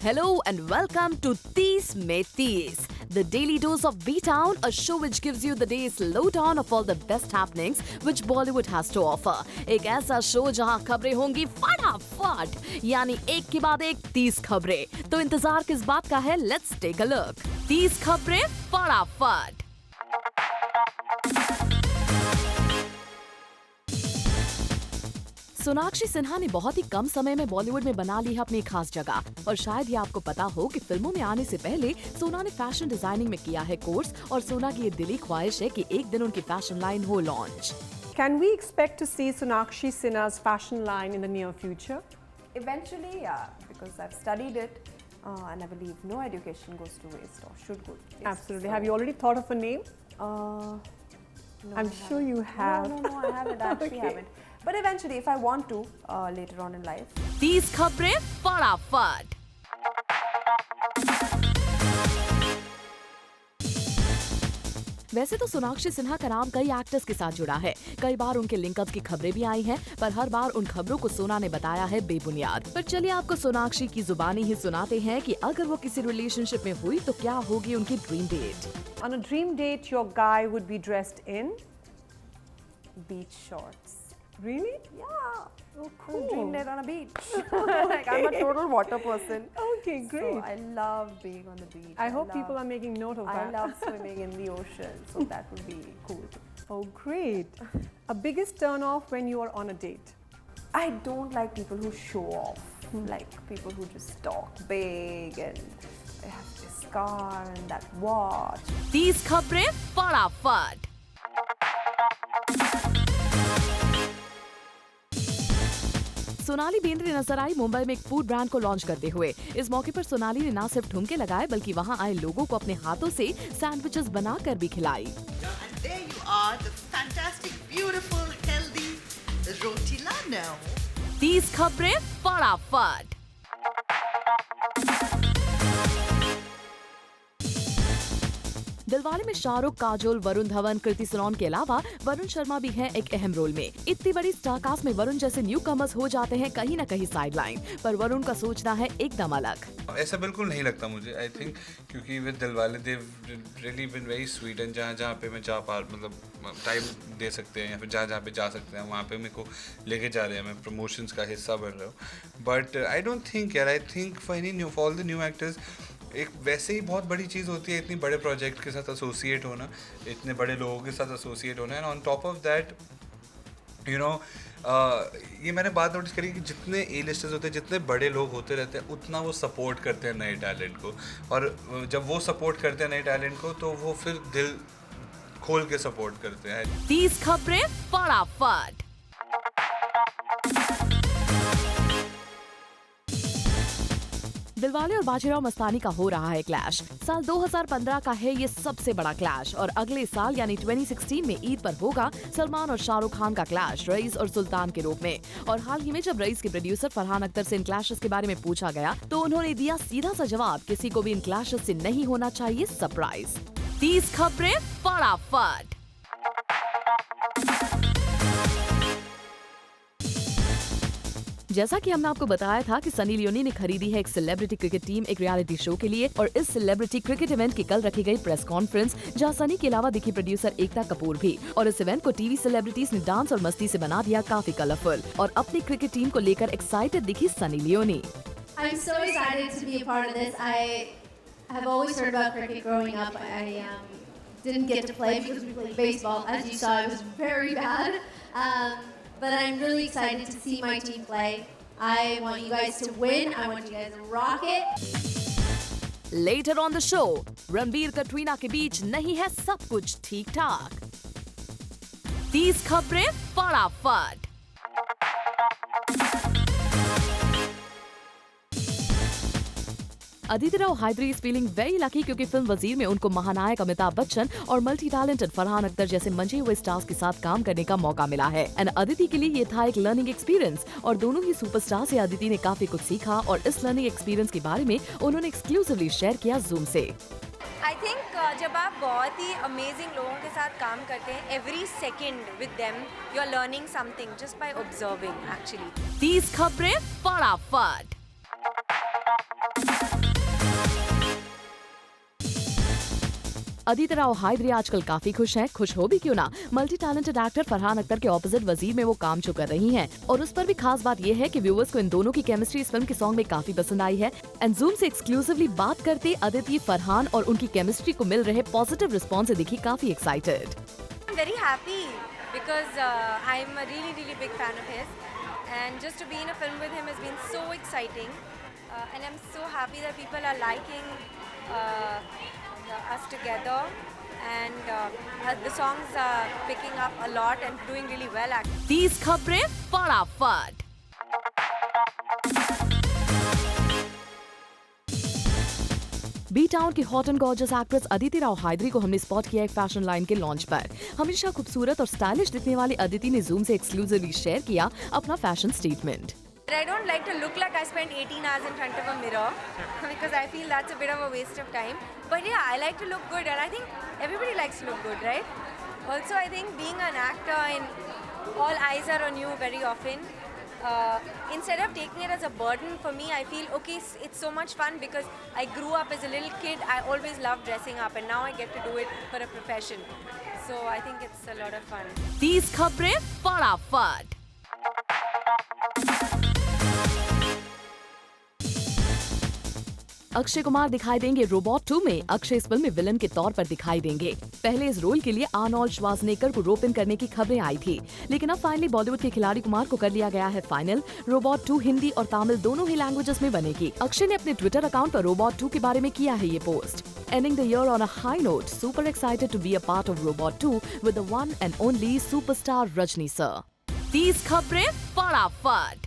Hello and welcome to 30 में 30, the daily dose of B-Town, a show which gives you the day's lowdown of all the best happenings which Bollywood has to offer. एक ऐसा show जहां खबरें होंगी फटाफट, यानी एक के बाद एक 30 खबरें. तो इंतजार किस बात का है? Let's take a look. 30 खबरें फटाफट. सोनाक्षी सिन्हा ने बहुत ही कम समय में बॉलीवुड में बना ली है अपनी खास जगह, और शायद ये आपको पता हो कि फिल्मों में आने से पहले सोना ने फैशन डिजाइनिंग में किया है कोर्स, और सोना की ये दिली ख्वाहिश है कि एक दिन उनकी फैशन लाइन हो launch. Can we expect to see Sonakshi Sinha's fashion line in the near future? Eventually, yeah, because I've studied it and I believe no education goes to waste or should go to waste. Absolutely. Have you already thought of a name? No, I'm sure you have. No, I haven't. I actually haven't. But eventually, if I want to, later on in life. 30 खबरें फटाफट. वैसे तो सोनाक्षी सिन्हा का नाम कई actors के साथ जुड़ा है. कई बार उनके लिंकअप की खबरें भी आई हैं, पर हर बार उन खबरों को सोना ने बताया है बेबुनियाद. पर चलिए आपको सोनाक्षी की जुबानी ही सुनाते हैं कि अगर वो किसी रिलेशनशिप में हुई तो क्या होगी उनकी dream date. On a dream date, your guy would be dressed in? Beach shorts. Really? Yeah. Oh, cool. Dream date on a beach. Like, I'm a total water person. Okay, great. So I love being on the beach. I hope people are making note of I that. love swimming in the ocean, so that would be cool. Oh, great. A biggest turn off when you are on a date? I don't like people who show off. Like people who just talk big and they have this car and that watch. 30 खबरें फटाफट. सोनाली बेंद्रे नजर आई मुंबई में एक food brand को launch करते हुए. इस मौके पर सोनाली ने न सिर्फ ठुमके लगाए बल्कि वहां आए लोगों को अपने हाथों से सैंडविचेस बनाकर भी खिलाई. And there you are, the fantastic, beautiful, healthy roti lano. 30 खबरें फटाफट. दिलवाले में शाहरुख, काजोल, वरुण धवन, कृति सनोन के अलावा वरुण शर्मा भी हैं एक अहम रोल में. इतनी बड़ी स्टार कास्ट में वरुण जैसे न्यू कमर्स हो जाते हैं कहीं न कहीं साइडलाइन, पर वरुण का सोचना है एकदम अलग. ऐसा बिल्कुल नहीं लगता मुझे. आई थिंक क्योंकि with Dilwale they really been very sweet, and जहाँ पे मैं जा पा मतलब टाइम दे सकते हैं या फिर जहाँ पे जा सकते हैं वहाँ पे मेरे को लेके जा रहे हैं, मैं प्रमोशंस का हिस्सा बन रहा हूँ. बट आई डोंट थिंक यार, I think for all the new actors एक वैसे ही बहुत बड़ी चीज़ होती है इतनी बड़े प्रोजेक्ट के साथ एसोसिएट होना, इतने बड़े लोगों के साथ एसोसिएट होना. And on top of that you know ये मैंने बात नोटिस करी कि जितने ए लिस्टर्स होते हैं, जितने बड़े लोग होते रहते हैं, उतना वो सपोर्ट करते हैं नए टैलेंट को. और जब वो सपोर्ट करते हैं नए टैलेंट को तो वो फिर दिल खोल के सपोर्ट करते हैं. 30 खबरें फटाफट. दिलवाले और बाजीराव मस्तानी का हो रहा है क्लैश. साल 2015 का है ये सबसे बड़ा क्लैश, और अगले साल यानी 2016 में ईद पर होगा सलमान और शाहरुख खान का क्लैश रईस और सुल्तान के रूप में. और हाल ही में जब रईस के प्रोड्यूसर फरहान अख्तर से इन क्लैशेस के बारे में पूछा गया तो उन्होंने दिया सीधा सा जवाब, किसी को भी इन क्लैशेस से नहीं होना चाहिए सरप्राइज. 30 खबरें फटाफट. जैसा कि हमने आपको बताया था कि सनी लियोनी ने खरीदी है एक सेलिब्रिटी क्रिकेट टीम एक रियलिटी शो के लिए, और इस सेलिब्रिटी क्रिकेट इवेंट की कल रखी गई प्रेस कॉन्फ्रेंस जहां सनी के अलावा दिखी प्रोड्यूसर एकता कपूर भी. और इस इवेंट को टीवी सेलिब्रिटीज ने डांस और मस्ती से बना दिया काफी कलरफुल, और अपनी क्रिकेट टीम को लेकर एक्साइटेड दिखी Sunny Leone. I'm so excited to be a part of this. I have always heard about cricket growing up. I didn't get to play because we played baseball. As you saw, it was very bad. But I'm really excited to see my team play. I want you guys to win. I want you guys to rock it. Later on the show, Ranbir Katrina के बीच नहीं है सब कुछ ठीक ठाक. 30 खबरें फटाफट. Aditi Rao Hydari is feeling very lucky क्योंकि फिल्म वजीर में उनको महानायक अमिताभ बच्चन और मल्टी टैलेंटेड फरहान अख्तर जैसे मंजे हुए स्टार्स के साथ काम करने का मौका मिला है. एंड अदिति के लिए ये था एक लर्निंग एक्सपीरियंस, और दोनों ही सुपरस्टार से अदिति ने काफी कुछ सीखा, और इस लर्निंग एक्सपीरियंस के बारे में उन्होंने एक्सक्लूसिवली शेयर किया जूम से. आई थिंक जब आप बहुत ही अमेजिंग लोगों के साथ काम करते हैं, every second with them you are learning something just by observing actually. 30 खबरें फटाफट. अदिति राव हायदरी आजकल काफी खुश हैं। खुश हो भी क्यों ना, multi talented actor Farhan Akhtar के ऑपोजिट वजीर में वो काम जो कर रही हैं और उस पर भी खास बात ये है कि व्यूअर्स को इन दोनों की केमिस्ट्री इस फिल्म के सॉन्ग में काफी पसंद आई है। एंड जूम से एक्सक्लूसिवली बात करते अदिति, फरहान और उनकी केमिस्ट्री को मिल रहे पॉजिटिव रिस्पॉन्स से दिखी काफी excited. I'm very happy because I'm a really big fan of his, and just to be in a film with him has been so exciting, and I'm so happy that people are liking us together, and the songs are picking up a lot and doing really well actually. 30 खबरें फटाफट। B town की hot and gorgeous actress Aditi Rao Hydari को हमने spot किया एक fashion line के launch पर। हमेशा खूबसूरत और स्टाइलिश दिखने वाली अदिति ने जूम से एक्सक्लूसिवली शेयर किया अपना fashion statement. I don't like to look like I spent 18 hours in front of a mirror because I feel that's a bit of a waste of time. But yeah, I like to look good, and I think everybody likes to look good, right? Also, I think being an actor and all eyes are on you very often. Instead of taking it as a burden, for me, I feel okay, it's so much fun because I grew up as a little kid. I always loved dressing up, and now I get to do it for a profession. So I think it's a lot of fun. 30 खबरें फटाफट। अक्षय कुमार दिखाई देंगे robot 2 में। अक्षय इस film में villain के तौर पर दिखाई देंगे। पहले इस रोल के लिए आर्नोल्ड श्वार्ज़नेगर को रोप इन करने की खबरें आई थी, लेकिन अब फाइनली बॉलीवुड के खिलाड़ी कुमार को कर लिया गया है फाइनल। रोबोट 2 हिंदी और तमिल दोनों ही लैंग्वेजेस में बनेगी। अक्षय ने अपने ट्विटर अकाउंट पर रोबोट 2 के बारे में किया है ये post. Ending the year on a high note, super excited to be a part of Robot 2 with the one and only superstar Rajni sir. 30 खबरें फटाफट।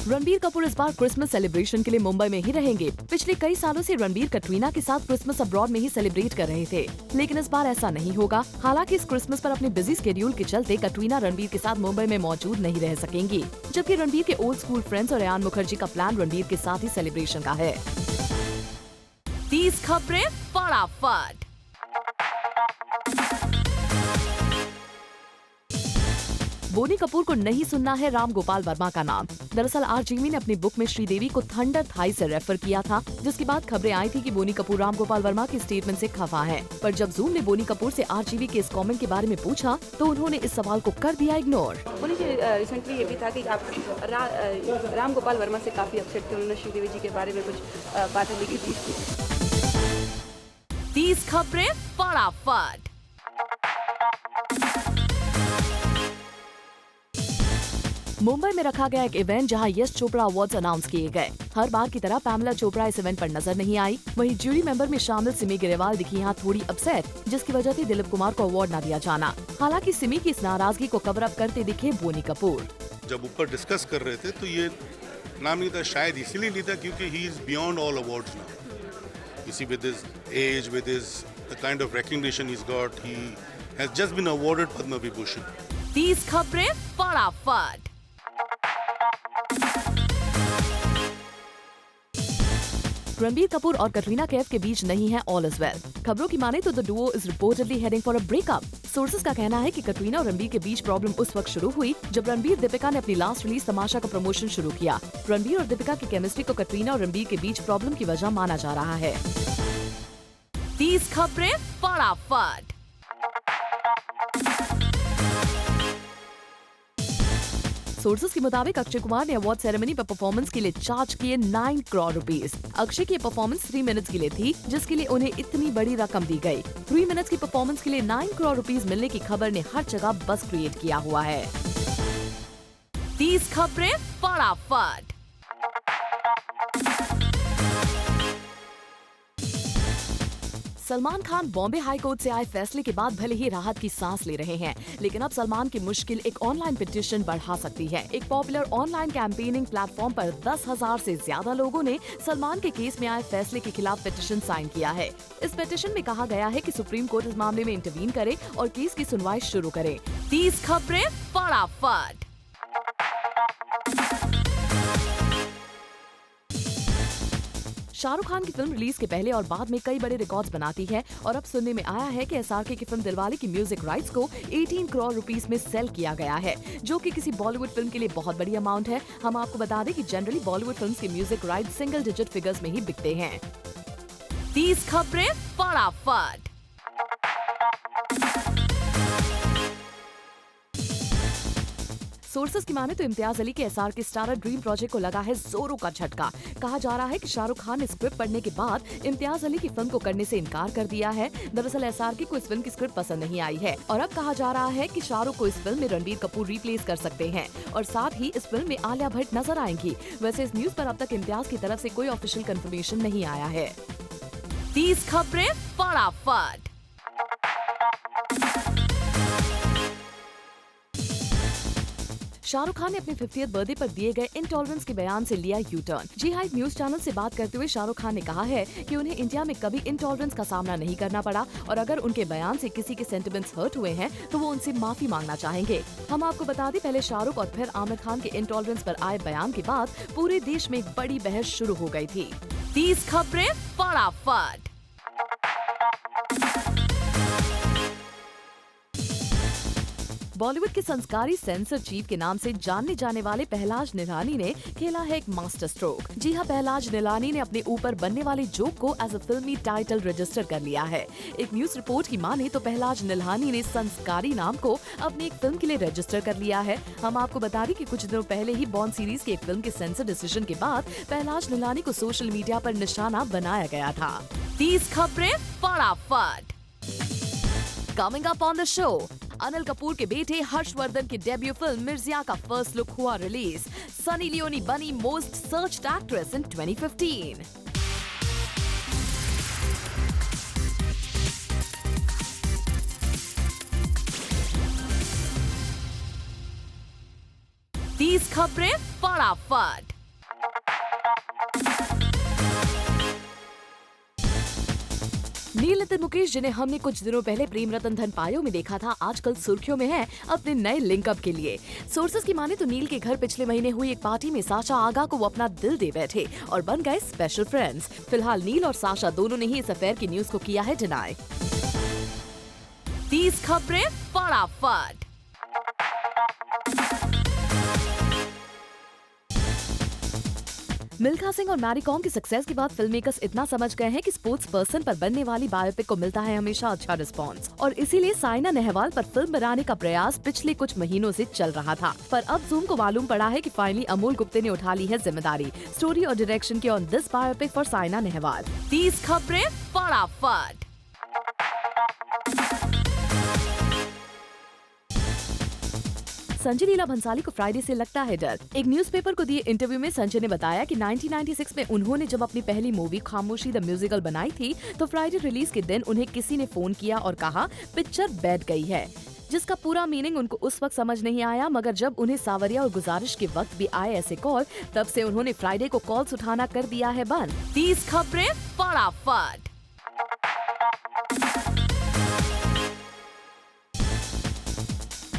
रणबीर कपूर इस बार क्रिसमस सेलिब्रेशन के लिए मुंबई में ही रहेंगे। पिछले कई सालों से रणबीर कटरीना के साथ क्रिसमस अब्रॉड में ही सेलिब्रेट कर रहे थे, लेकिन इस बार ऐसा नहीं होगा। हालांकि इस क्रिसमस पर अपने बिजी स्केड्यूल के चलते कटरीना रणबीर के साथ मुंबई में मौजूद नहीं रह सकेंगी, जबकि रणबीर के ओल्ड स्कूल फ्रेंड्स और अयान मुखर्जी का प्लान रणबीर के साथ ही सेलिब्रेशन का है। 30 खबरें फटाफट। बोनी कपूर को नहीं सुनना है राम गोपाल वर्मा का नाम। दरअसल आरजीवी ने अपनी बुक में श्रीदेवी को थंडर थाई से रेफर किया था, जिसके बाद खबरें आई थी कि बोनी कपूर राम गोपाल वर्मा के स्टेटमेंट से खफा हैं। पर जब जूम ने बोनी कपूर से आरजीवी के इस कमेंट के बारे में पूछा तो उन्होंने इस सवाल को कर दिया इग्नोर। बोनी जी, रिसेंटली ये भी था कि आप राम गोपाल वर्मा से काफी अपसेट थे, उन्होंने श्रीदेवी जी के बारे में कुछ बातें लिखी थी। 30 खबरें फटाफट। मुंबई में रखा गया एक इवेंट जहां यश चोपड़ा अवार्ड्स अनाउंस किए गए। हर बार की तरह पैमला चोपड़ा इस इवेंट पर नजर नहीं आई। वहीं जूरी मेंबर में शामिल सिमी ग्रेवाल दिखी यहाँ थोड़ी अपसेट, जिसकी वजह थी दिलीप कुमार को अवार्ड न दिया जाना। हालांकि सिमी की इस नाराजगी को कवर अप करते दिखे बोनी कपूर। जब ऊपर डिस्कस कर रहे थे तो ये नाम नहीं था, शायद इसीलिए नहीं था क्योंकि he is beyond all awards now. इसी with his age, with his the kind of recognition he has got, he has just been awarded Padma Vibhushan. 30 खबरें फटाफट। रणबीर कपूर और कटरीना कैफ के बीच नहीं है ऑल इज वेल। खबरों की माने तो the Duo is reportedly heading for a breakup. Sources का कहना है कि कटरीना और रणबीर के बीच प्रॉब्लम उस वक्त शुरू हुई जब रणबीर दीपिका ने अपनी लास्ट रिलीज तमाशा का प्रमोशन शुरू किया। रणबीर और दीपिका की केमिस्ट्री को कटरीना और रणबीर के बीच प्रॉब्लम की वजह माना जा रहा है। 30 खबरें फटाफट। सोर्सेस के मुताबिक अक्षय कुमार ने अवार्ड सेरेमनी पर परफॉर्मेंस के लिए चार्ज किए 9 करोड़ रुपीस। अक्षय की परफॉर्मेंस 3 मिनट्स के लिए थी, जिसके लिए उन्हें इतनी बड़ी रकम दी गई। 3 मिनट्स की परफॉर्मेंस के लिए 9 करोड़ रुपीस मिलने की खबर ने हर जगह बस क्रिएट किया हुआ है। 30 खबरें फटाफट। सलमान खान बॉम्बे हाई कोर्ट से आए फैसले के बाद भले ही राहत की सांस ले रहे हैं, लेकिन अब सलमान की मुश्किल एक ऑनलाइन पिटीशन बढ़ा सकती है। एक पॉपुलर ऑनलाइन कैंपेनिंग प्लेटफॉर्म पर 10,000 से ज्यादा लोगों ने सलमान के केस में आए फैसले के खिलाफ पिटीशन साइन किया है। इस पिटीशन में कहा गया है कि सुप्रीम कोर्ट इस मामले में इंटरवीन करे और केस की सुनवाई शुरू करे। 30 खबरें फटाफट। शाहरुख खान की फिल्म रिलीज के पहले और बाद में कई बड़े रिकॉर्ड्स बनाती है और अब सुनने में आया है कि SRK की फिल्म दिलवाले की म्यूजिक राइट्स को 18 करोड़ रुपीस में सेल किया गया है, जो कि किसी बॉलीवुड फिल्म के लिए बहुत बड़ी अमाउंट है। हम आपको बता दें कि जनरली बॉलीवुड फिल्म्स के music rights single digit figures में ही बिकते हैं। 30 खबरें फटाफट। सोर्सेस की माने तो इम्तियाज अली के SRK स्टारर ड्रीम प्रोजेक्ट को लगा है जोरों का झटका। कहा जा रहा है कि शाहरुख खान ने स्क्रिप्ट पढ़ने के बाद इम्तियाज अली की फिल्म को करने से इनकार कर दिया है। दरअसल SRK को इस फिल्म की स्क्रिप्ट पसंद नहीं आई है और अब कहा जा रहा है कि शाहरुख को इस फिल्म में रणबीर कपूर रिप्लेस कर सकते हैं और साथ ही इस फिल्म में आलिया भट्ट नजर आएंगी। वैसे इस न्यूज पर अब तक इम्तियाज की तरफ से कोई ऑफिशियल कंफर्मेशन नहीं आया है। 30 खबरें फटाफट। शाहरुख खान ने अपने 50th बर्थडे पर दिए गए इंटॉलरेंस के बयान से लिया यू टर्न। जी हाइट न्यूज चैनल से बात करते हुए शाहरुख खान ने कहा है कि उन्हें इंडिया में कभी इंटॉलरेंस का सामना नहीं करना पड़ा और अगर उनके बयान से किसी के सेंटिमेंट्स हर्ट हुए हैं तो वो उनसे माफी मांगना चाहेंगे। हम आपको बता दें, पहले शाहरुख और फिर आमिर खान के इंटॉलरेंस पर आए बयान के बाद पूरे देश में एक बड़ी बहस शुरू हो गई थी। 30 खबरें फटाफट। बॉलीवुड के संस्कारी सेंसर चीफ के नाम से जानने जाने वाले पहलाज निलानी ने खेला है एक मास्टर स्ट्रोक। जी हां, पहलाज निलानी ने अपने ऊपर बनने वाली जोक को एज अ फिल्मी टाइटल रजिस्टर कर लिया है। एक न्यूज रिपोर्ट की माने तो पहलाज निलानी ने संस्कारी नाम को अपनी एक फिल्म के लिए रजिस्टर कर लिया है। हम आपको बता दें कि कुछ दिनों पहले ही बॉन्ड सीरीज की एक फिल्म के सेंसर डिसीजन के बाद पहलाज निलानी को सोशल मीडिया पर निशाना बनाया गया था। 30 खबरें फटाफट। Coming up on the show, Anil Kapoor के बेटे हर्षवर्धन की डेब्यू फिल्म मिर्जिया का फर्स्ट लुक हुआ रिलीज। सनी लियोनी बनी मोस्ट सर्च्ड एक्ट्रेस इन 2015। तीस खबरें फटाफट। नील नितिन मुकेश, जिन्हें हमने कुछ दिनों पहले प्रेम रतन धन पायो में देखा था, आजकल सुर्खियों में है अपने नए लिंकअप के लिए। सोर्सेस की माने तो नील के घर पिछले महीने हुई एक पार्टी में साशा आगा को वो अपना दिल दे बैठे और बन गए स्पेशल फ्रेंड्स। फिलहाल नील और साशा दोनों ने ही इस अफेयर की न्यूज को किया है डिनाई। 30 खबरें फटाफट। मिल्खा सिंह और मैरी कॉम की सक्सेस के बाद फिल्म मेकर्स इतना समझ गए हैं कि स्पोर्ट्स पर्सन पर बनने वाली बायोपिक को मिलता है हमेशा अच्छा रिस्पांस और इसीलिए साइना नेहवाल पर फिल्म बनाने का प्रयास पिछले कुछ महीनों से चल रहा था। पर अब जूम को मालूम पड़ा है कि फाइनली अमोल गुप्ते ने उठा ली है जिम्मेदारी स्टोरी और डायरेक्शन की on this biopic for Saina Nehwal. 30 खबरें फटाफट। संजय लीला भंसाली को फ्राइडे से लगता है डर। एक न्यूज़पेपर को दिए इंटरव्यू में संजय ने बताया कि 1996 में उन्होंने जब अपनी पहली मूवी खामोशी द म्यूजिकल बनाई थी तो फ्राइडे रिलीज के दिन उन्हें किसी ने फोन किया और कहा पिक्चर बैठ गई है, जिसका पूरा मीनिंग उनको उस वक्त समझ नहीं आया। मगर जब उन्हें सावरिया और गुजारिश के वक्त भी आए ऐसे कॉल, तब से उन्होंने फ्राइडे को कॉल्स उठाना कर दिया है बंद। 30 खबरें फटाफट।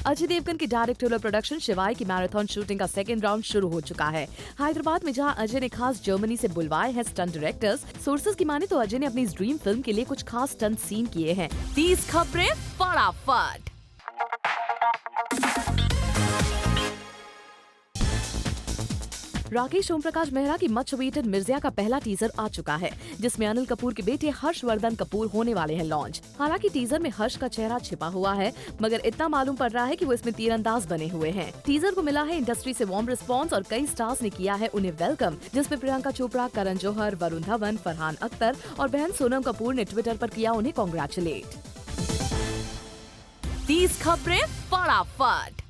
अजय देवगन की डायरेक्टोरियल प्रोडक्शन शिवाय की मैराथन शूटिंग का सेकेंड राउंड शुरू हो चुका है हैदराबाद में, जहां अजय ने खास जर्मनी से बुलवाए हैं स्टंट डायरेक्टर्स। सोर्सेज की माने तो अजय ने अपनी ड्रीम फिल्म के लिए कुछ खास स्टंट सीन किए हैं। 30 खबरें फटाफट। राकेश ओमप्रकाश मेहरा की मच अवेटेड मिर्जिया का पहला टीजर आ चुका है, जिसमें अनिल कपूर के बेटे हर्षवर्धन कपूर होने वाले हैं लॉन्च। हालांकि टीजर में हर्ष का चेहरा छिपा हुआ है, मगर इतना मालूम पड़ रहा है कि वो इसमें तीरंदाज बने हुए हैं। टीजर को मिला है इंडस्ट्री से वार्म रिस्पांस और कई स्टार्स ने किया है उन्हें वेलकम, जिसमें प्रियंका चोपड़ा, करण जौहर, वरुण धवन, फरहान अख्तर और बहन सोनम कपूर ने ट्विटर पर किया उन्हें कांग्रेचुलेट। 30 खबरें फटाफट।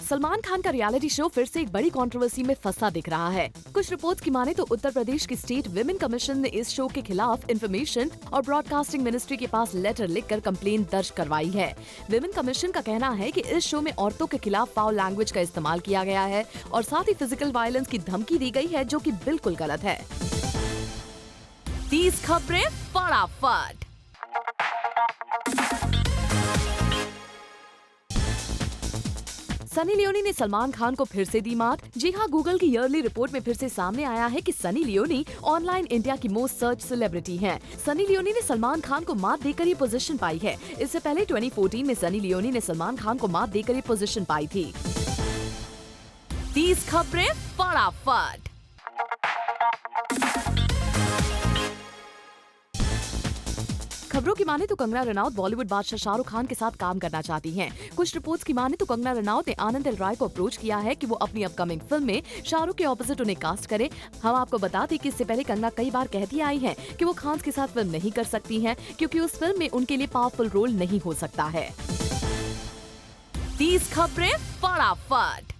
सलमान खान का रियलिटी शो फिर से एक बड़ी कंट्रोवर्सी में फंसा दिख रहा है। कुछ रिपोर्ट्स की माने तो उत्तर प्रदेश की स्टेट विमेन कमीशन ने इस शो के खिलाफ इंफॉर्मेशन और ब्रॉडकास्टिंग मिनिस्ट्री के पास लेटर लिखकर कंप्लेन दर्ज करवाई है। विमेन कमीशन का कहना है कि इस शो में औरतों के खिलाफ फाउल लैंग्वेज का इस्तेमाल किया गया है और साथ ही फिजिकल वायलेंस की धमकी दी गई है, जो कि बिल्कुल गलत है। 30 खबरें फटाफट। सनी लियोनी ने सलमान खान को फिर से दी मात। जी हाँ, गूगल की ईयरली रिपोर्ट में फिर से सामने आया है कि सनी लियोनी ऑनलाइन इंडिया की मोस्ट सर्च सेलिब्रिटी हैं। सनी लियोनी ने सलमान खान को मात देकर ये पोजीशन पाई है। इससे पहले 2014 में सनी लियोनी ने सलमान खान को मात देकर ये पोजीशन पाई थी। 30 खबरें फटाफट। खबरों की माने तो कंगना रनौत बॉलीवुड बादशाह शाहरुख खान के साथ काम करना चाहती हैं। कुछ रिपोर्ट्स की माने तो कंगना रनौत ने आनंद एल राय को अप्रोच किया है कि वो अपनी अपकमिंग फिल्म में शाहरुख के ऑपोजिट उन्हें कास्ट करे। हम आपको बता दें कि इससे पहले कंगना कई बार कहती आई हैं कि वो खान के साथ फिल्म नहीं कर सकती हैं क्योंकि उस फिल्म में उनके लिए पावरफुल रोल नहीं हो सकता है। 30 खबरें फटाफट।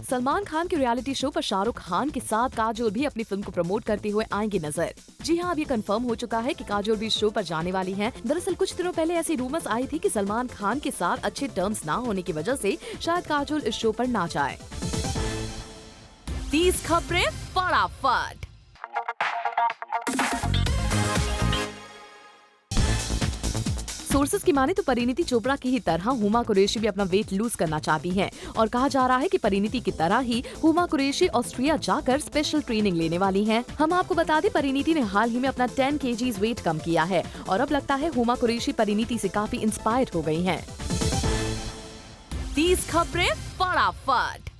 सलमान खान के रियलिटी शो पर शाहरुख खान के साथ काजोल भी अपनी फिल्म को प्रमोट करते हुए आएंगी नजर। जी हाँ, अब ये कंफर्म हो चुका है कि काजोल भी इस शो पर जाने वाली हैं। दरअसल कुछ दिनों पहले ऐसी रूमर्स आई थी कि सलमान खान के साथ अच्छे टर्म्स ना होने की वजह से शायद काजोल इस शो पर ना जाए। 30 खबरें फटाफट। सोर्सेज की माने तो परिणीति चोपड़ा की ही तरह हुमा कुरैशी भी अपना वेट लूज करना चाहती हैं और कहा जा रहा है कि परिणीति की तरह ही हुमा कुरैशी ऑस्ट्रिया जाकर स्पेशल ट्रेनिंग लेने वाली हैं। हम आपको बता दें, परिणीति ने हाल ही में अपना 10 kg वेट कम किया है और अब लगता है हुमा कुरैशी परिणीति से काफी इंस्पायर्ड हो गई हैं। 30 खबरें फटाफट।